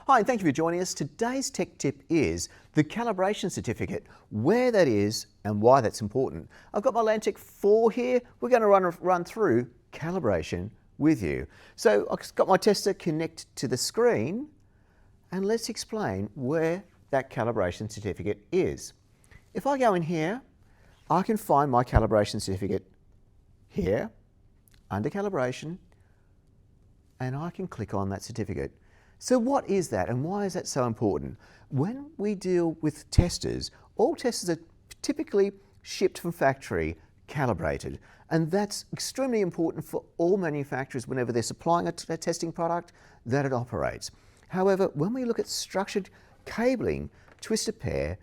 Hi, and thank you for joining us. Today's tech tip is the calibration certificate, where that is and why that's important. I've got my LanTEK 4 here. We're going to run through calibration with you. So I've got my tester connect to the screen, and let's explain where that calibration certificate is. If I go in here, I can find my calibration certificate here under calibration, and I can click on that certificate. So what is that and why is that so important? When we deal with testers, all testers are typically shipped from factory, calibrated, and that's extremely important for all manufacturers whenever they're supplying a testing product that it operates. However, when we look at structured cabling, twisted pair,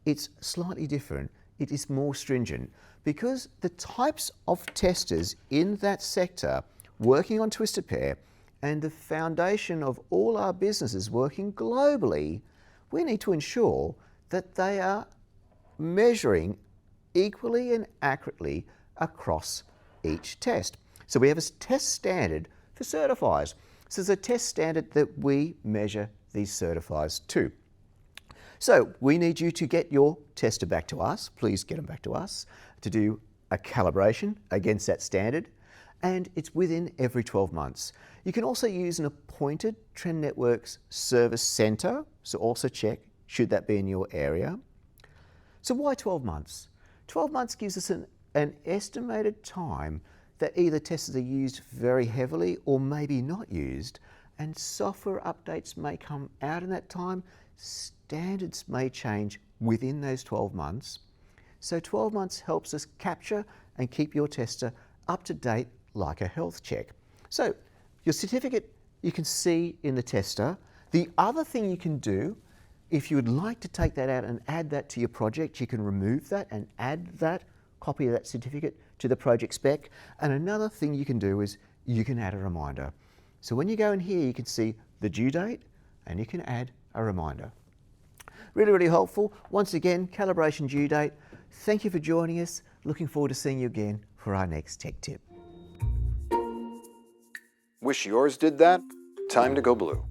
it's slightly different. It is more stringent because the types of testers in that sector working on twisted pair and the foundation of all our businesses working globally, we need to ensure that they are measuring equally and accurately across each test. So we have a test standard for certifiers. So there's a test standard that we measure these certifiers to. So we need you to get your tester back to us. Please get them back to us to do a calibration against that standard. And it's within every 12 months. You can also use an appointed Trend Networks service centre, so also check, should that be in your area. So why 12 months? 12 months gives us an estimated time that either testers are used very heavily or maybe not used, and software updates may come out in that time. Standards may change within those 12 months. So 12 months helps us capture and keep your tester up to date like a health check. So your certificate you can see in the tester. The other thing you can do, if you would like to take that out and add that to your project, you can remove that and add that copy of that certificate to the project spec. And another thing you can do is you can add a reminder. So when you go in here, you can see the due date and you can add a reminder. Really, really helpful. Once again, calibration due date. Thank you for joining us. Looking forward to seeing you again for our next tech tip. Wish yours did that? Time to go blue.